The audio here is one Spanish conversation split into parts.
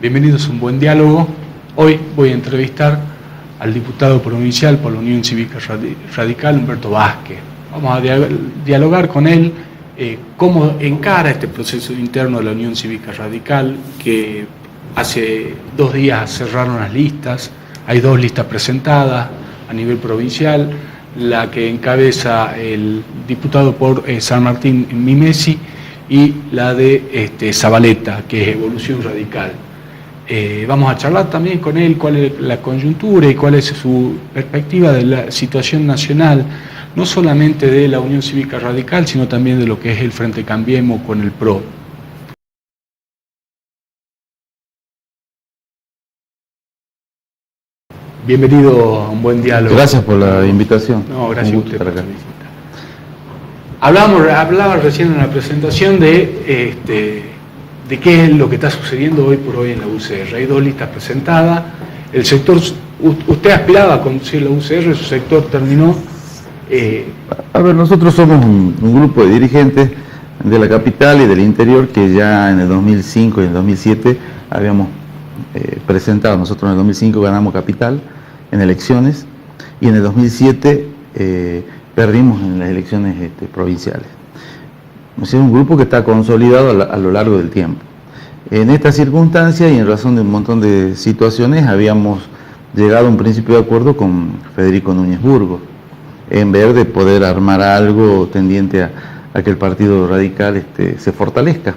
Bienvenidos a Un Buen Diálogo. Hoy voy a entrevistar al diputado provincial por la Unión Cívica Radical, Humberto Vázquez. Vamos a dialogar con él cómo encara este proceso interno de la Unión Cívica Radical, que hace 2 días cerraron las listas. Hay 2 listas presentadas a nivel provincial, la que encabeza el diputado por San Martín Mimesi y la de Zabaleta, que es Evolución Radical. Vamos a charlar también con él cuál es la coyuntura y cuál es su perspectiva de la situación nacional, no solamente de la Unión Cívica Radical, sino también de lo que es el Frente Cambiemos con el PRO. Bienvenido a Un Buen Diálogo. Gracias por la invitación. No, gracias a usted por la visita. Hablaba recién en la presentación de qué es lo que está sucediendo hoy por hoy en la UCR. Hay 2 listas presentadas. El sector, usted aspiraba a conducir la UCR, su sector terminó. A ver, nosotros somos un grupo de dirigentes de la capital y del interior que ya en el 2005 y en el 2007 habíamos presentado. Nosotros en el 2005 ganamos capital en elecciones y en el 2007 perdimos en las elecciones provinciales. Es un grupo que está consolidado a lo largo del tiempo. En esta circunstancia y en razón de un montón de situaciones habíamos llegado a un principio de acuerdo con Federico Núñez Burgos en vez de poder armar algo tendiente a que el Partido Radical se fortalezca,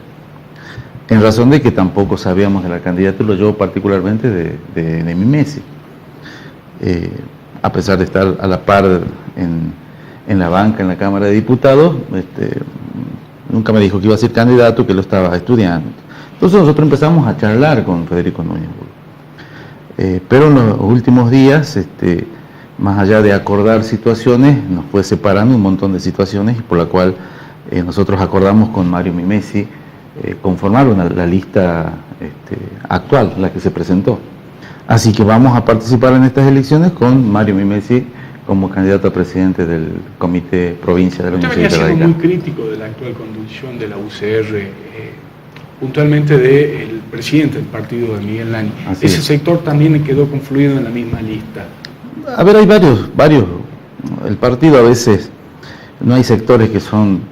en razón de que tampoco sabíamos de la candidatura, yo particularmente de Mimesi, a pesar de estar a la par en la banca, en la Cámara de Diputados. Nunca me dijo que iba a ser candidato, que lo estaba estudiando. Entonces nosotros empezamos a charlar con Federico Núñez Burgos. Pero en los últimos días, más allá de acordar situaciones, nos fue separando un montón de situaciones, por la cual nosotros acordamos con Mario Mimesi conformar la lista actual, la que se presentó. Así que vamos a participar en estas elecciones con Mario Mimesi como candidato a presidente del Comité Provincia de la Unión Cívica Radical. Usted venía siendo muy crítico de la actual conducción de la UCR, puntualmente del presidente del partido, de Miguel Lani. Ese sector también quedó confluido en la misma lista. A ver, hay varios. El partido a veces, no hay sectores que son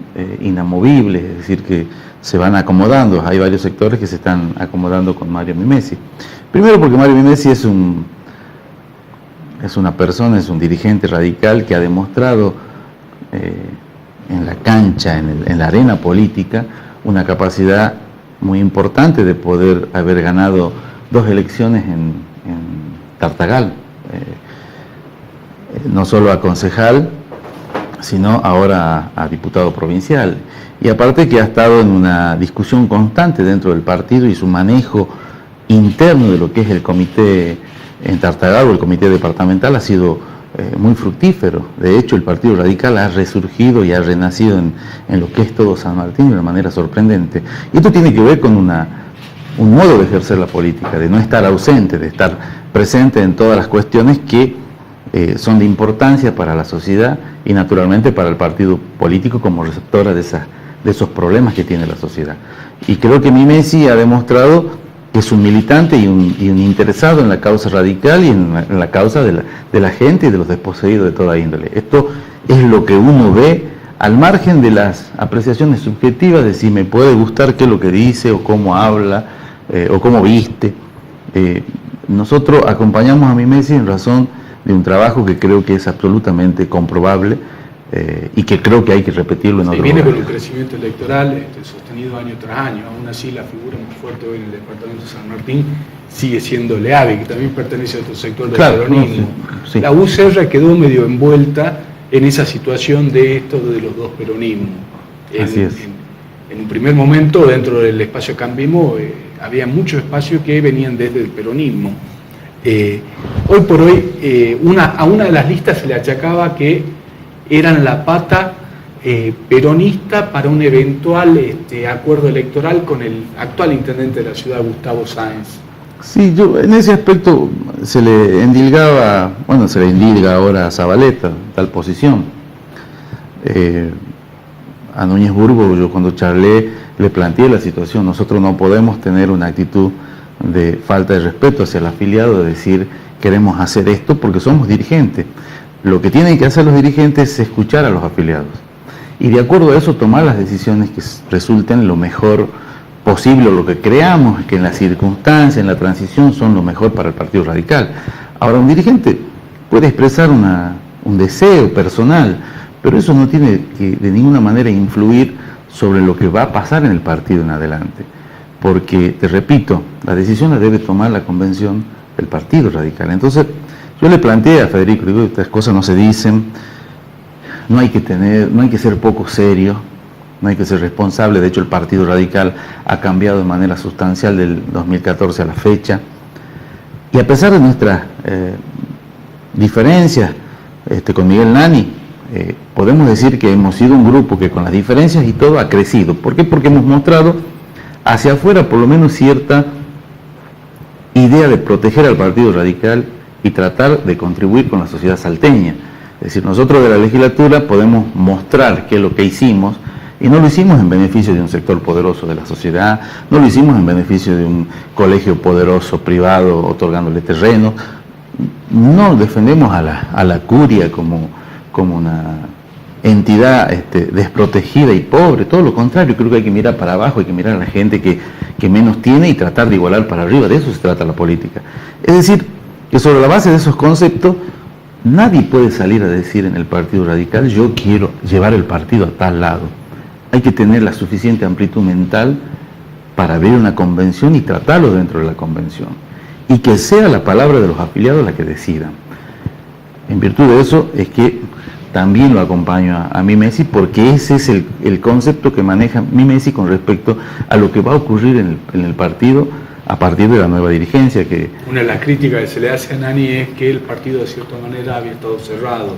inamovibles, es decir, que se van acomodando. Hay varios sectores que se están acomodando con Mario Mimesi. Primero porque Mario Mimesi es una persona, es un dirigente radical que ha demostrado en la cancha, en la arena política, una capacidad muy importante de poder haber ganado 2 elecciones en Tartagal, no solo a concejal, sino ahora a diputado provincial. Y aparte que ha estado en una discusión constante dentro del partido y su manejo interno de lo que es el comité en Tartagal o el comité departamental ha sido muy fructífero. De hecho, el Partido Radical ha resurgido y ha renacido en lo que es todo San Martín de una manera sorprendente. Y esto tiene que ver con un modo de ejercer la política, de no estar ausente, de estar presente en todas las cuestiones que son de importancia para la sociedad y naturalmente para el partido político como receptora de esos problemas que tiene la sociedad. Y creo que Mimesi ha demostrado que es un militante y un interesado en la causa radical y en la causa de la gente y de los desposeídos de toda índole. Esto es lo que uno ve al margen de las apreciaciones subjetivas de si me puede gustar qué es lo que dice o cómo habla o cómo viste. Nosotros acompañamos a Mimesi en razón de un trabajo que creo que es absolutamente comprobable y que creo que hay que repetirlo en otro viene lugar. con un crecimiento electoral sostenido año tras año. Aún así, la figura más fuerte hoy en el departamento de San Martín sigue siendo Leavi, que también pertenece a otro sector del peronismo. Sí. La UCR quedó medio envuelta en esa situación de los 2 peronismos. Así es. En un primer momento, dentro del espacio Cambiemos, había muchos espacios que venían desde el peronismo. Hoy por hoy, a una de las listas se le achacaba que eran la pata peronista para un eventual acuerdo electoral con el actual intendente de la ciudad, Gustavo Sáenz. Sí, yo en ese aspecto se le endilga ahora a Zabaleta, tal posición. A Núñez Burgos, yo cuando charlé le planteé la situación. Nosotros no podemos tener una actitud de falta de respeto hacia el afiliado, de decir queremos hacer esto porque somos dirigentes. Lo que tienen que hacer los dirigentes es escuchar a los afiliados y de acuerdo a eso tomar las decisiones que resulten lo mejor posible, o lo que creamos que en las circunstancias, en la transición, son lo mejor para el Partido Radical. Ahora, un dirigente puede expresar un deseo personal, pero eso no tiene que de ninguna manera influir sobre lo que va a pasar en el partido en adelante. Porque, te repito, la decisión la debe tomar la convención del Partido Radical. Entonces, yo le planteé a Federico, digo, estas cosas no se dicen, no hay que ser poco serio, no hay que ser responsable. De hecho, el Partido Radical ha cambiado de manera sustancial del 2014 a la fecha. Y a pesar de nuestras diferencias con Miguel Nani, podemos decir que hemos sido un grupo que con las diferencias y todo ha crecido. ¿Por qué? Porque hemos mostrado hacia afuera por lo menos cierta idea de proteger al Partido Radical y tratar de contribuir con la sociedad salteña. Es decir, nosotros de la legislatura podemos mostrar qué es lo que hicimos, y no lo hicimos en beneficio de un sector poderoso de la sociedad, no lo hicimos en beneficio de un colegio poderoso privado otorgándole terreno, no defendemos a la curia como una entidad desprotegida y pobre, todo lo contrario. Creo que hay que mirar para abajo, hay que mirar a la gente que menos tiene y tratar de igualar para arriba. De eso se trata la política. Es decir, que sobre la base de esos conceptos nadie puede salir a decir en el Partido Radical yo quiero llevar el partido a tal lado. Hay que tener la suficiente amplitud mental para abrir una convención y tratarlo dentro de la convención, y que sea la palabra de los afiliados la que decidan. En virtud de eso es que también lo acompaño a Mimesi, porque ese es el concepto que maneja Mimesi con respecto a lo que va a ocurrir en el partido a partir de la nueva dirigencia. Que una de las críticas que se le hace a Nani es que el partido de cierta manera había estado cerrado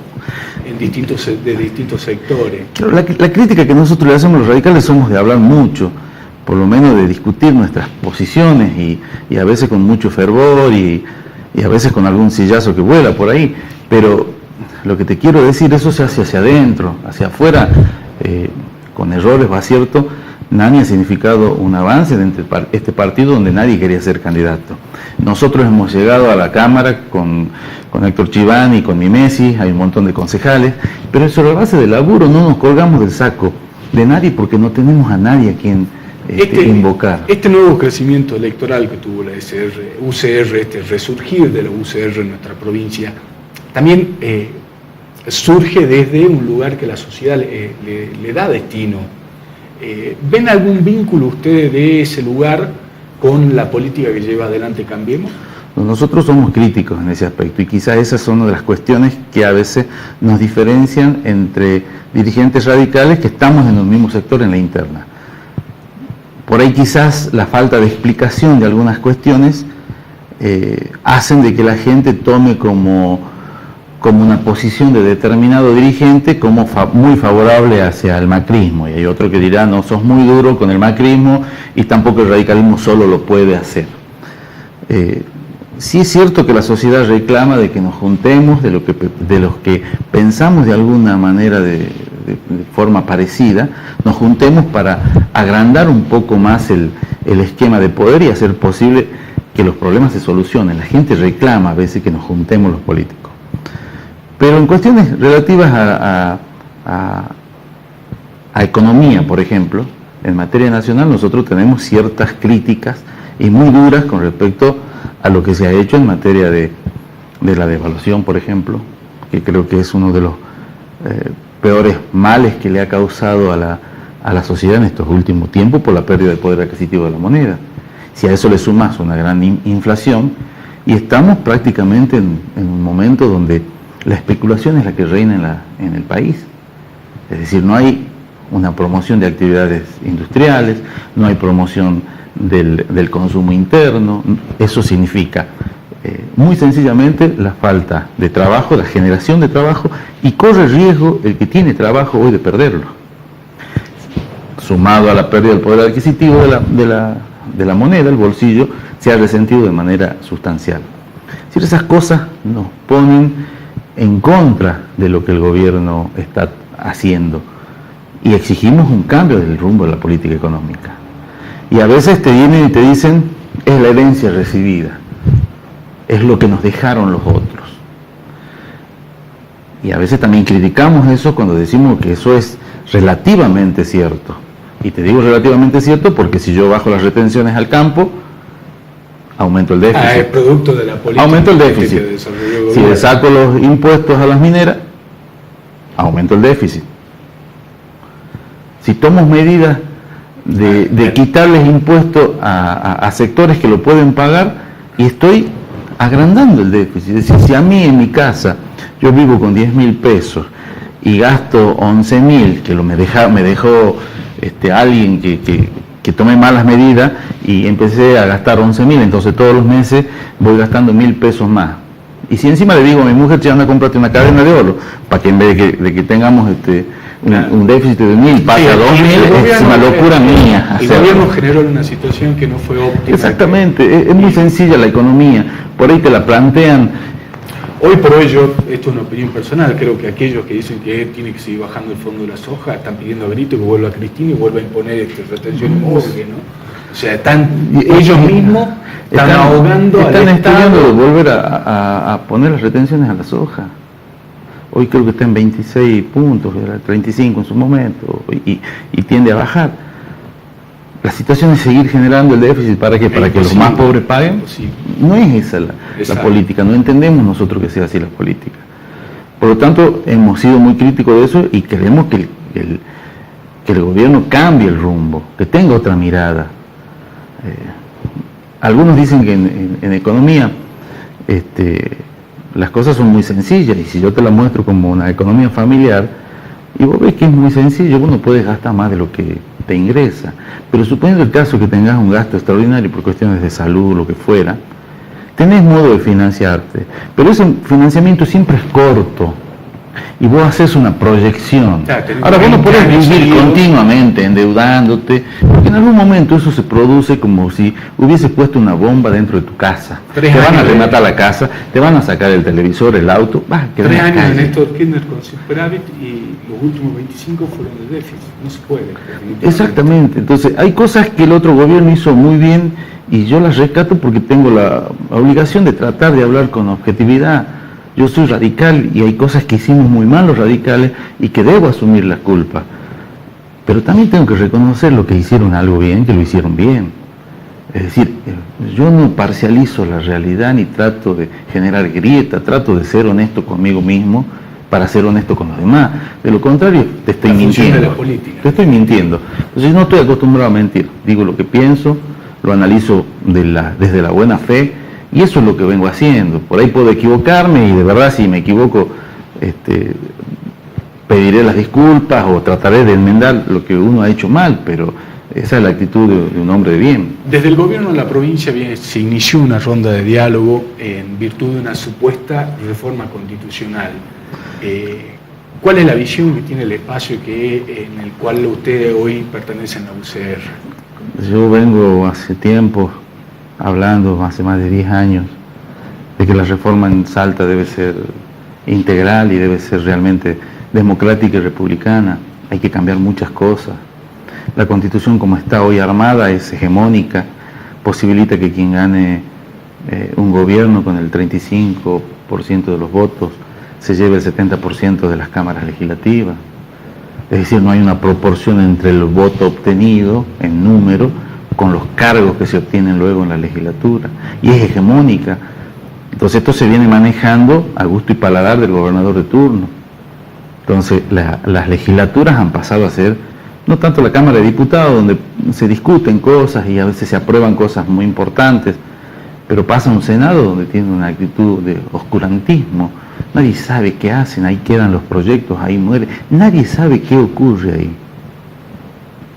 de distintos sectores. Claro, la crítica que nosotros le hacemos los radicales somos de hablar mucho, por lo menos de discutir nuestras posiciones y a veces con mucho fervor y a veces con algún sillazo que vuela por ahí, pero lo que te quiero decir, eso se hace hacia adentro, hacia afuera, con errores o aciertos. Nani ha significado un avance dentro de este partido donde nadie quería ser candidato. Nosotros hemos llegado a la Cámara con Héctor Chiván y con Mimesi, hay un montón de concejales, pero sobre la base del laburo no nos colgamos del saco de nadie porque no tenemos a nadie a quien invocar. Este nuevo crecimiento electoral que tuvo la UCR, este resurgir de la UCR en nuestra provincia, también surge desde un lugar que la sociedad le da destino. ¿Ven algún vínculo ustedes de ese lugar con la política que lleva adelante Cambiemos? Nosotros somos críticos en ese aspecto y quizás esas son una de las cuestiones que a veces nos diferencian entre dirigentes radicales que estamos en el mismo sector en la interna. Por ahí quizás la falta de explicación de algunas cuestiones hacen de que la gente tome como una posición de determinado dirigente como muy favorable hacia el macrismo, y hay otro que dirá no, sos muy duro con el macrismo y tampoco el radicalismo solo lo puede hacer. Sí es cierto que la sociedad reclama de que nos juntemos, de los que pensamos de alguna manera de forma parecida, nos juntemos para agrandar un poco más el esquema de poder y hacer posible que los problemas se solucionen. La gente reclama a veces que nos juntemos los políticos. Pero en cuestiones relativas a economía, por ejemplo, en materia nacional nosotros tenemos ciertas críticas y muy duras con respecto a lo que se ha hecho en materia de la devaluación, por ejemplo, que creo que es uno de los peores males que le ha causado a la sociedad en estos últimos tiempos por la pérdida de poder adquisitivo de la moneda. Si a eso le sumas una gran inflación, y estamos prácticamente en un momento donde la especulación es la que reina en el país. Es decir, no hay una promoción de actividades industriales, no hay promoción del consumo interno. Eso significa muy sencillamente la falta de trabajo, la generación de trabajo, y corre riesgo el que tiene trabajo hoy de perderlo. Sumado a la pérdida del poder adquisitivo de la moneda, el bolsillo se ha resentido de manera sustancial. Es decir, esas cosas nos ponen en contra de lo que el gobierno está haciendo y exigimos un cambio del rumbo de la política económica. Y a veces te vienen y te dicen, es la herencia recibida, es lo que nos dejaron los otros. Y a veces también criticamos eso cuando decimos que eso es relativamente cierto. Y te digo relativamente cierto porque si yo bajo las retenciones al campo, aumento el déficit. Es producto de la política. Aumento el déficit. Si le saco los impuestos a las mineras, aumento el déficit. Si tomo medidas de quitarles impuestos a sectores que lo pueden pagar, y estoy agrandando el déficit. Es decir, si a mí en mi casa yo vivo con 10.000 pesos y gasto 11.000, que me dejó alguien que tomé malas medidas y empecé a gastar 11.000, entonces todos los meses voy gastando 1.000 pesos más. Y si encima le digo a mi mujer, anda a comprarte una cadena de oro, para que en vez de que tengamos un déficit de 1.000, pase a 2.000, es una locura mía. El gobierno generó una situación que no fue óptima. Exactamente, es muy sencilla la economía, por ahí te la plantean. Hoy por hoy esto es una opinión personal, creo que aquellos que dicen que tiene que seguir bajando el fondo de la soja están pidiendo a grito que vuelva a Cristina y vuelva a imponer retención y morgue, ¿no? O sea, ellos mismos están ahogando están al estudiando Estado. de volver a poner las retenciones a la soja. Hoy creo que está en 26 puntos, era 35 en su momento, y tiende a bajar. La situación es seguir generando el déficit para que los más pobres paguen. No es esa la política, no entendemos nosotros que sea así la política. Por lo tanto, hemos sido muy críticos de eso y queremos que el gobierno cambie el rumbo, que tenga otra mirada. Algunos dicen que en economía las cosas son muy sencillas, y si yo te la muestro como una economía familiar, y vos ves que es muy sencillo, vos no puedes gastar más de lo que te ingresa. Pero suponiendo el caso que tengas un gasto extraordinario por cuestiones de salud, lo que fuera, tenés modo de financiarte, pero ese financiamiento siempre es corto y vos haces una proyección. Ahora vos no podés vivir continuamente endeudándote, porque en algún momento eso se produce como si hubieses puesto una bomba dentro de tu casa. Te van a rematar la casa, te van a sacar el televisor, el auto, vas a quedar 3 años de Néstor Kirchner con superávit y los últimos 25 fueron de déficit, no se puede. Exactamente, entonces hay cosas que el otro gobierno hizo muy bien y yo las rescato porque tengo la obligación de tratar de hablar con objetividad. Yo soy radical y hay cosas que hicimos muy mal los radicales y que debo asumir la culpa. Pero también tengo que reconocer lo que hicieron algo bien, que lo hicieron bien. Es decir, yo no parcializo la realidad ni trato de generar grieta, trato de ser honesto conmigo mismo para ser honesto con los demás. De lo contrario, te estoy mintiendo. De la política. Te estoy mintiendo. Entonces no estoy acostumbrado a mentir. Digo lo que pienso, lo analizo desde la buena fe. Y eso es lo que vengo haciendo. Por ahí puedo equivocarme y de verdad si me equivoco pediré las disculpas o trataré de enmendar lo que uno ha hecho mal, pero esa es la actitud de un hombre de bien. Desde el gobierno de la provincia se inició una ronda de diálogo en virtud de una supuesta reforma constitucional. ¿Cuál es la visión que tiene el espacio en el cual ustedes hoy pertenecen a UCR? Yo vengo hace tiempo hablando, hace más de 10 años, de que la reforma en Salta debe ser integral y debe ser realmente democrática y republicana. Hay que cambiar muchas cosas. La Constitución como está hoy armada es hegemónica, posibilita que quien gane un gobierno con el 35% de los votos se lleve el 70% de las cámaras legislativas. Es decir, no hay una proporción entre el voto obtenido en número con los cargos que se obtienen luego en la legislatura, y es hegemónica. Entonces esto se viene manejando a gusto y paladar del gobernador de turno. Entonces las legislaturas han pasado a ser no tanto la Cámara de Diputados, donde se discuten cosas y a veces se aprueban cosas muy importantes, pero pasa a un Senado donde tiene una actitud de oscurantismo. Nadie sabe qué hacen, ahí quedan los proyectos, ahí muere, nadie sabe qué ocurre ahí.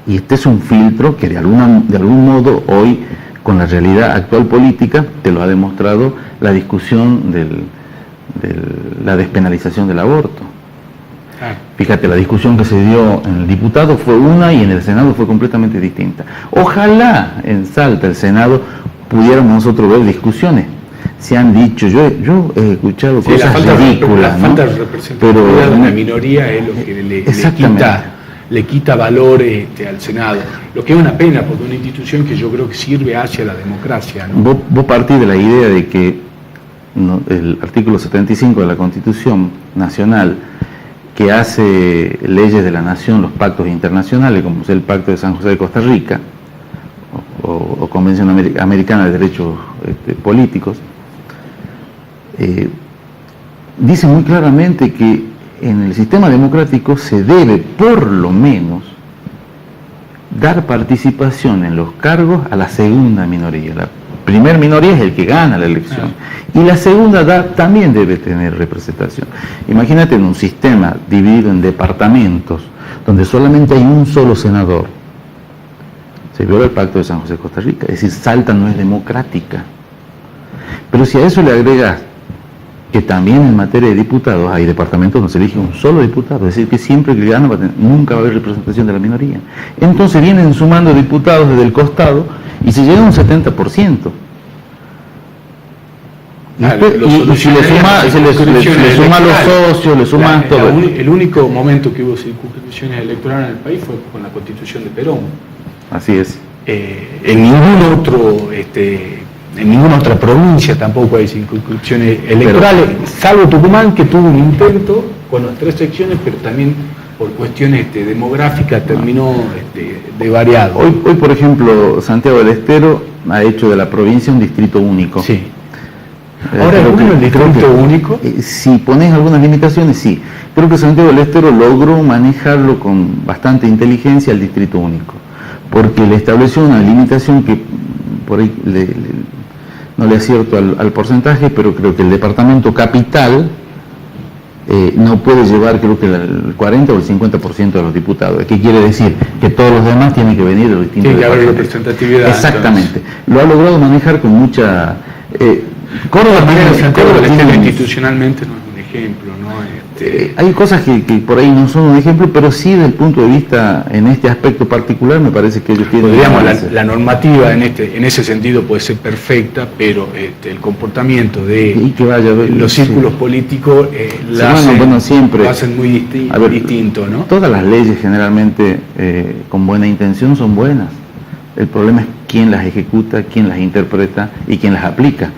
Y este es un filtro que de algún modo hoy, con la realidad actual política, te lo ha demostrado la discusión de la despenalización del aborto. Fíjate, la discusión que se dio en el diputado fue una y en el Senado fue completamente distinta. Ojalá en Salta, el Senado, pudiéramos nosotros ver discusiones. Se han dicho, yo he escuchado cosas ridículas, la falta de representatividad de una minoría es lo que le quita le quita valor al Senado, lo que es una pena porque es una institución que yo creo que sirve hacia la democracia, ¿no? Vos partís de la idea de que el artículo 75 de la Constitución Nacional, que hace leyes de la nación, los pactos internacionales, como es el Pacto de San José de Costa Rica, o Convención Americana de Derechos Políticos, dice muy claramente que en el sistema democrático se debe, por lo menos, dar participación en los cargos a la segunda minoría. La primera minoría es el que gana la elección. Y la segunda también debe tener representación. Imagínate en un sistema dividido en departamentos, donde solamente hay un solo senador. Se viola el Pacto de San José de Costa Rica. Es decir, Salta no es democrática. Pero si a eso le agregas que también en materia de diputados hay departamentos donde se elige un solo diputado, es decir, que siempre que gana nunca va a haber representación de la minoría. Entonces vienen sumando diputados desde el costado y se llega a un 70%. Y si le suma a los socios, le suman todo. El único momento que hubo circunscripciones electorales en el país fue con la Constitución de Perón. Así es. En ninguna otra provincia tampoco hay circunscripciones electorales, salvo Tucumán, que tuvo un intento con las 3 secciones, pero también por cuestiones demográficas terminó de variado. Hoy, por ejemplo, Santiago del Estero ha hecho de la provincia un distrito único. Sí. Ahora es bueno el distrito único. Si pones algunas limitaciones, sí. Creo que Santiago del Estero logró manejarlo con bastante inteligencia el distrito único, porque le estableció una limitación que por ahí no le acierto al porcentaje, pero creo que el departamento capital no puede llevar, creo que el 40 o el 50% de los diputados. ¿Qué quiere decir? Que todos los demás tienen que venir de los distintos departamentos. Tiene que haber representatividad. Exactamente. Entonces, lo ha logrado manejar con mucha... Córdoba institucionalmente no es un ejemplo, ¿no? Hay cosas que por ahí no son un ejemplo, pero sí desde el punto de vista, en este aspecto particular, me parece que ellos tienen... Digamos, la normativa en ese sentido puede ser perfecta, pero el comportamiento de los círculos políticos lo hacen muy distinto, ¿no? Todas las leyes generalmente con buena intención son buenas. El problema es quién las ejecuta, quién las interpreta y quién las aplica.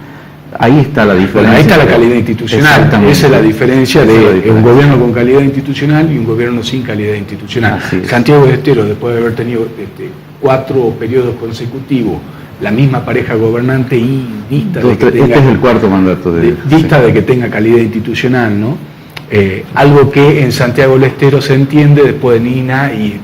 Ahí está la diferencia. Bueno, ahí está la calidad institucional. Esa es la diferencia de un gobierno con calidad institucional y un gobierno sin calidad institucional. Santiago del Estero, después de haber tenido 4 periodos consecutivos, la misma pareja gobernante y dista de que tenga... Este es el 4º mandato de que tenga calidad institucional, ¿no? Algo que en Santiago del Estero se entiende después de Nina y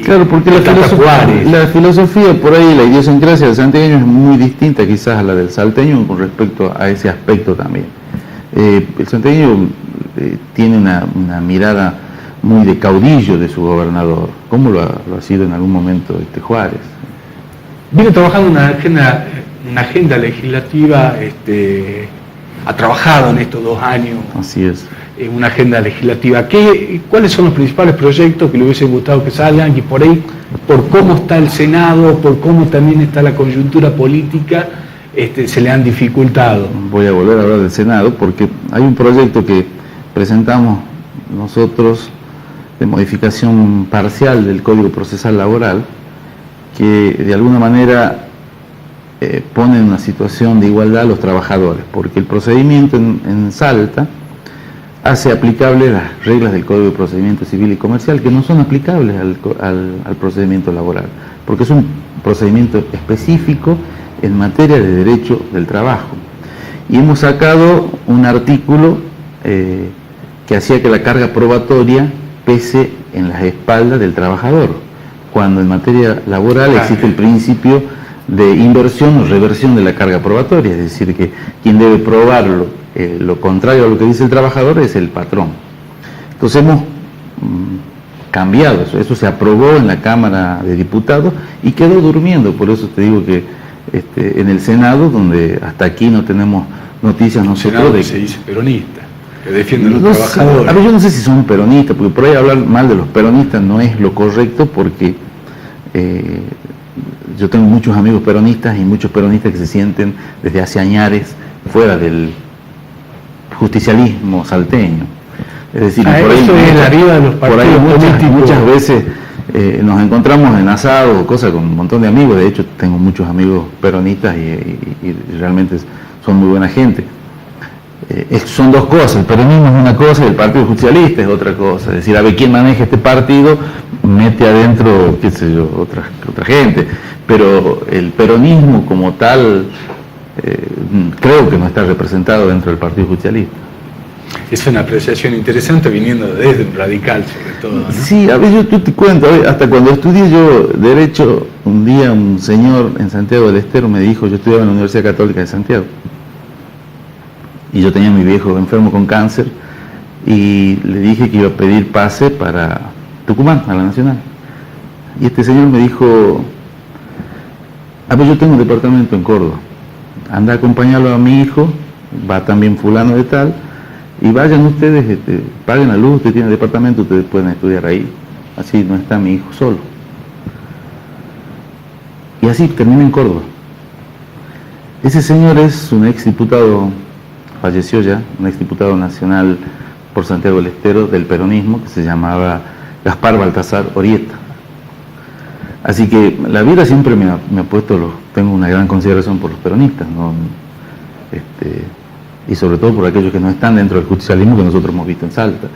claro, porque la filosofía por ahí, la idiosincrasia del santiagueño es muy distinta quizás a la del salteño con respecto a ese aspecto también. El santiagueño tiene una mirada muy de caudillo de su gobernador, como lo ha sido en algún momento Juárez. Viene trabajando una agenda legislativa, ha trabajado en estos 2 años. Así es. Una agenda legislativa. ¿Cuáles son los principales proyectos que le hubiese gustado que salgan? Y por ahí, por cómo está el Senado, por cómo también está la coyuntura política, se le han dificultado. Voy a volver a hablar del Senado porque hay un proyecto que presentamos nosotros de modificación parcial del Código Procesal Laboral que de alguna manera pone en una situación de igualdad a los trabajadores, porque el procedimiento en Salta hace aplicables las reglas del Código de Procedimiento Civil y Comercial que no son aplicables al procedimiento laboral, porque es un procedimiento específico en materia de derecho del trabajo. Y hemos sacado un artículo que hacía que la carga probatoria pese en las espaldas del trabajador, cuando en materia laboral existe el principio de inversión o reversión de la carga probatoria, es decir, que quien debe probarlo lo contrario a lo que dice el trabajador es el patrón. Entonces hemos cambiado eso se aprobó en la Cámara de Diputados y quedó durmiendo, por eso te digo que en el Senado, donde hasta aquí no tenemos noticias nosotros de... se dice peronista, que defienden los trabajadores. A ver, yo no sé si son peronistas, porque por ahí hablar mal de los peronistas no es lo correcto, porque yo tengo muchos amigos peronistas y muchos peronistas que se sienten desde hace añares fuera del justicialismo salteño. Es decir, eso es la vida de los partidos políticos. Muchas veces nos encontramos en asados o cosas con un montón de amigos. De hecho, tengo muchos amigos peronistas y realmente son muy buena gente. Son dos cosas, el peronismo es una cosa y el partido justicialista es otra cosa. Es decir, a ver quién maneja este partido, mete adentro, qué sé yo, otra gente. Pero el peronismo como tal, creo que no está representado dentro del partido justicialista. Es una apreciación interesante viniendo desde un radical, sobre todo, ¿no? Sí, a ver, yo te cuento, a ver, hasta cuando estudié yo Derecho, un día un señor en Santiago del Estero me dijo, yo estudiaba en la Universidad Católica de Santiago, y yo tenía a mi viejo enfermo con cáncer, y le dije que iba a pedir pase para Tucumán, a la Nacional. Y este señor me dijo, a ver, yo tengo un departamento en Córdoba, anda a acompañarlo a mi hijo, va también fulano de tal, y vayan ustedes, paguen la luz, usted tiene departamento, ustedes pueden estudiar ahí, así no está mi hijo solo. Y así terminé en Córdoba. Ese señor es un exdiputado, falleció ya, un exdiputado nacional por Santiago del Estero del peronismo, que se llamaba Gaspar Baltasar Orieta. Así que la vida siempre me ha puesto, tengo una gran consideración por los peronistas, ¿no? Y sobre todo por aquellos que no están dentro del justicialismo que nosotros hemos visto en Salta.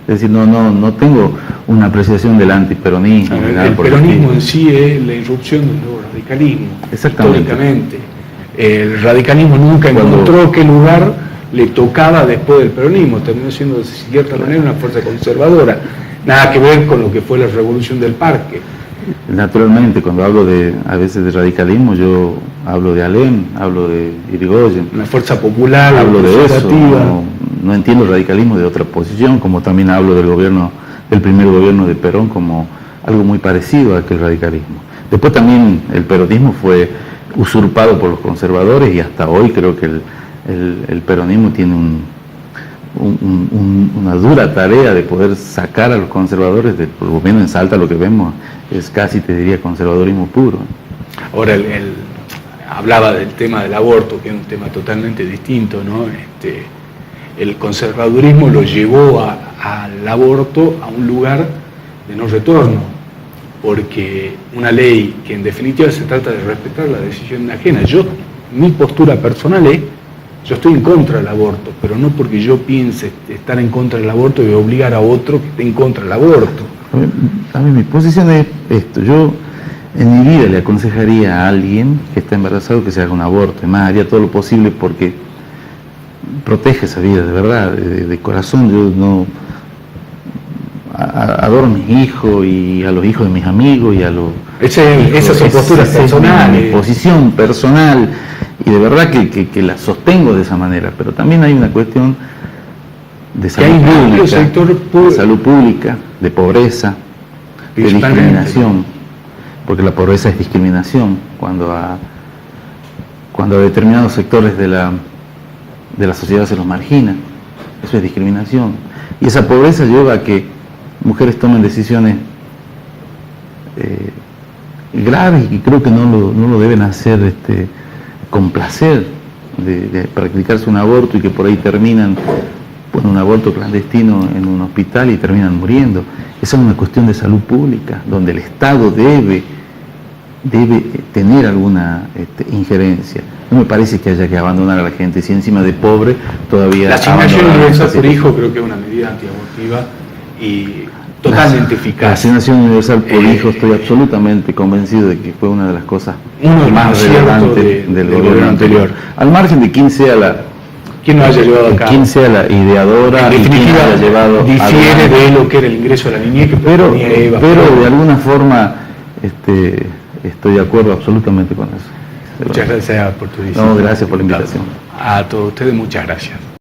Es decir, no tengo una apreciación del antiperonismo. El peronismo en sí es la irrupción del nuevo radicalismo, históricamente. El radicalismo nunca encontró qué lugar le tocaba después del peronismo, terminó siendo de cierta manera una fuerza conservadora, nada que ver con lo que fue la revolución del parque. Naturalmente, cuando hablo a veces de radicalismo, yo hablo de Alem, hablo de Irigoyen. Una fuerza popular, hablo de eso. No entiendo el radicalismo de otra posición, como también hablo del primer gobierno de Perón como algo muy parecido a aquel radicalismo. Después también el peronismo fue usurpado por los conservadores y hasta hoy creo que el peronismo tiene una dura tarea de poder sacar a los conservadores, por lo menos en Salta lo que vemos es casi, te diría, conservadorismo puro. Ahora, hablaba del tema del aborto, que es un tema totalmente distinto, ¿no? El conservadurismo lo llevó al aborto a un lugar de no retorno, porque una ley que en definitiva se trata de respetar la decisión ajena. Mi postura personal es, yo estoy en contra del aborto, pero no porque yo piense estar en contra del aborto y obligar a otro que esté en contra del aborto. A mí mi posición es esto, yo en mi vida le aconsejaría a alguien que está embarazado que se haga un aborto, además haría todo lo posible porque protege esa vida, de verdad, de corazón. Yo no adoro a mis hijos y a los hijos de mis amigos y a los... Esas son posturas personales. Mi posición personal, y de verdad que la sostengo de esa manera, pero también hay una cuestión de salud pública, de pobreza, de discriminación, porque la pobreza es discriminación cuando a determinados sectores de la sociedad se los margina, eso es discriminación, y esa pobreza lleva a que mujeres tomen decisiones graves y creo que no lo deben hacer con placer de practicarse un aborto y que por ahí terminan con un aborto clandestino en un hospital y terminan muriendo. Esa es una cuestión de salud pública, donde el Estado debe tener alguna injerencia. No me parece que haya que abandonar a la gente, si encima de pobre todavía... La asignación universal por hijo creo que es una medida antiabortiva y totalmente eficaz. La asignación universal por hijo, estoy absolutamente convencido de que fue una de las cosas más relevantes del gobierno anterior. Al margen de quién sea ¿quién lo haya llevado acá? ¿Quién sea la ideadora? En definitiva, haya llevado difiere de lo que era el ingreso a la niñez que proponía Eva. Pero de alguna forma estoy de acuerdo absolutamente con eso. Muchas gracias por tu visita. No, gracias por la invitación. A todos ustedes, muchas gracias.